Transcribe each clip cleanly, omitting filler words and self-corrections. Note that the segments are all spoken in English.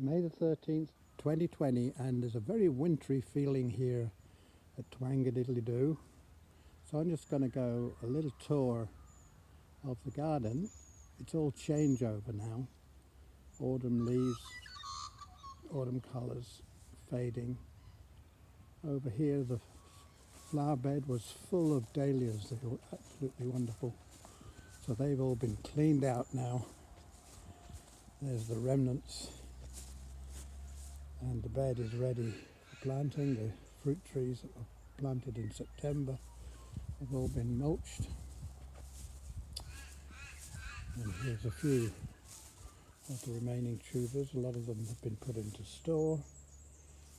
May the 13th, 2020, and there's a very wintry feeling here at Twangadiddlydoo. So I'm just going to go a little tour of the garden. It's all changeover now. Autumn leaves, autumn colours fading. Over here the flower bed was full of dahlias. They were absolutely wonderful. So they've all been cleaned out now. There's the remnants. And the bed is ready for planting. The fruit trees that were planted in September have all been mulched. And here's a few of the remaining tubers. A lot of them have been put into store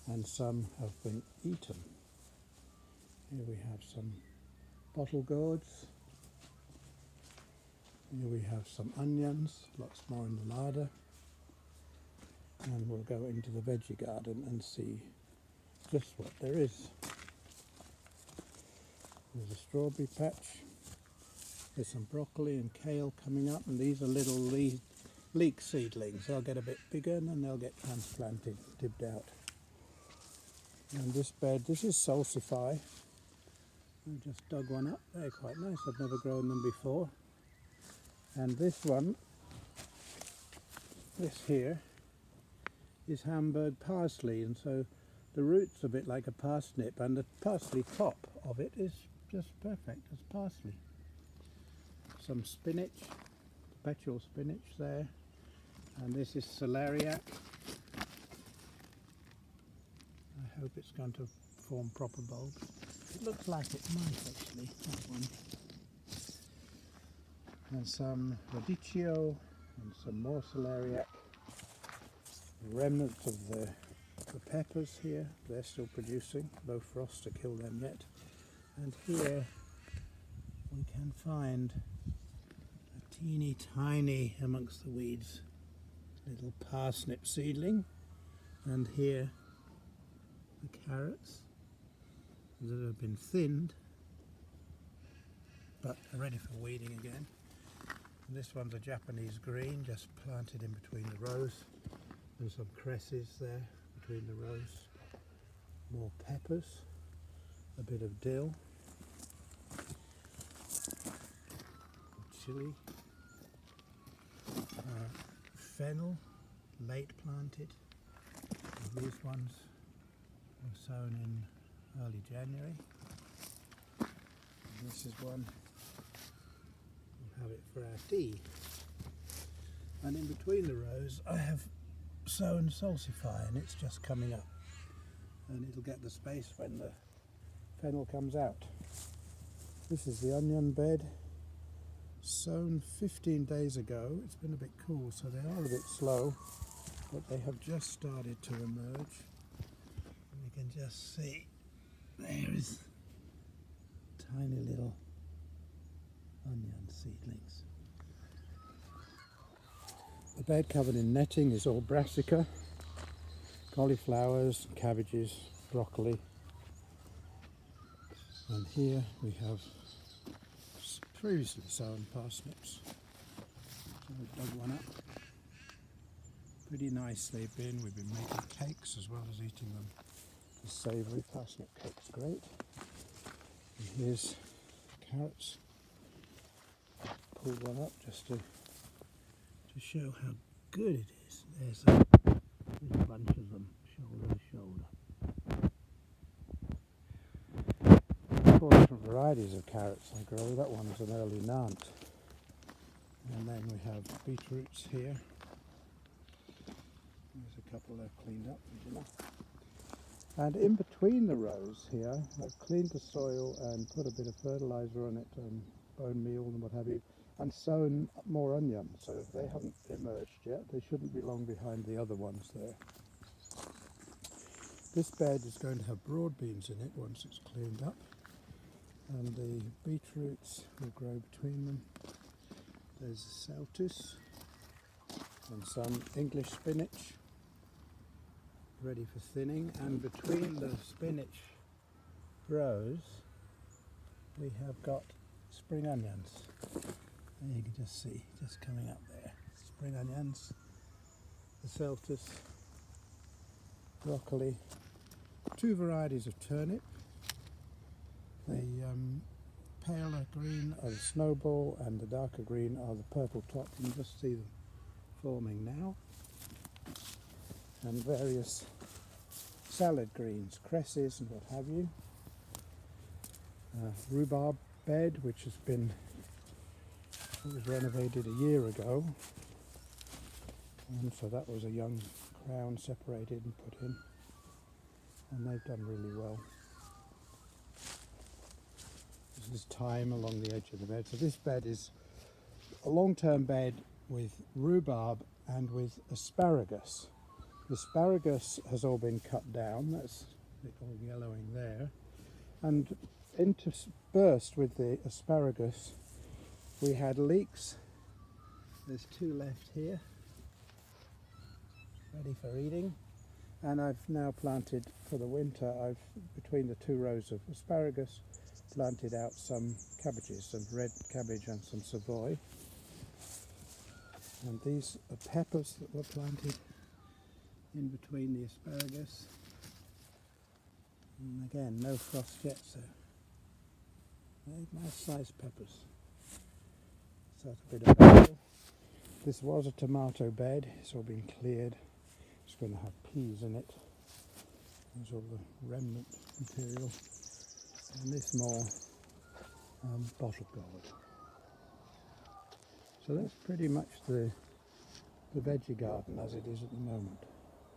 and some have been eaten. Here we have some bottle gourds. Here we have some onions, lots more in the larder. And we'll go into the veggie garden and see just what there is. There's a strawberry patch. There's some broccoli and kale coming up, and these are little leek seedlings. They'll get a bit bigger and then they'll get transplanted, dibbed out. And this bed, this is salsify. I just dug one up. They're quite nice. I've never grown them before. And this one, this here, is Hamburg parsley, and so the root's a bit like a parsnip, and the parsley top of it is just perfect as parsley. Some spinach, perpetual spinach there, and this is celeriac. I hope it's going to form proper bulbs. It looks like it might actually, that one. And some radicchio and some more celeriac. Remnants of the peppers here, they're still producing, no frost to kill them yet. And here we can find a teeny tiny, amongst the weeds, little parsnip seedling. And here the carrots that have been thinned but are ready for weeding again. And this one's a Japanese green, just planted in between the rows. There's some cresses there between the rows, more peppers, a bit of dill, chilli, fennel, late planted. And these ones were sown in early January. And this is one, we'll have it for our tea. And in between the rows I have sown salsify, and it's just coming up, and it'll get the space when the fennel comes out. This is the onion bed, sown 15 days ago. It's been a bit cool, so they are a bit slow, but they have just started to emerge. And you can just see there is tiny little onion seedlings. The bed covered in netting is all brassica, cauliflowers, cabbages, broccoli. And here we have previously sown parsnips. So we've dug one up. Pretty nice they've been. We've been making cakes as well as eating them. The savoury parsnip cake's great. And here's carrots. Pulled one up just to show how good it is. There's a little bunch of them, shoulder to shoulder. 4 different varieties of carrots I grow. That one's an early Nantes. And then we have beetroots here. There's a couple I've cleaned up, you know. And in between the rows here, I've cleaned the soil and put a bit of fertiliser on it, and bone meal and what have you, and sown more onions. So they haven't emerged yet. They shouldn't be long behind the other ones there. This bed is going to have broad beans in it once it's cleaned up, and the beetroots will grow between them. There's celtus and some English spinach ready for thinning, and between the spinach rows we have got spring onions. There you can just see, just coming up there. Spring onions, the celtus, broccoli, 2 varieties of turnip. The paler green are the snowball and the darker green are the purple top. You can just see them forming now. And various salad greens, cresses and what have you. Rhubarb bed, which was renovated a year ago, and so that was a young crown separated and put in, and they've done really well. This is thyme along the edge of the bed. So this bed is a long-term bed with rhubarb and with asparagus. The asparagus has all been cut down, that's it all yellowing there, and interspersed with the asparagus we had leeks. There's 2 left here, ready for eating, and I've now planted for the winter, between the 2 rows of asparagus, planted out some cabbages, some red cabbage and some Savoy. And these are peppers that were planted in between the asparagus. And again, no frost yet, so nice sized peppers. So that's a bit of basil. This was a tomato bed, it's all been cleared. It's going to have peas in it. There's all the remnant material. And this more bottle gourd. So that's pretty much the veggie garden as it is at the moment.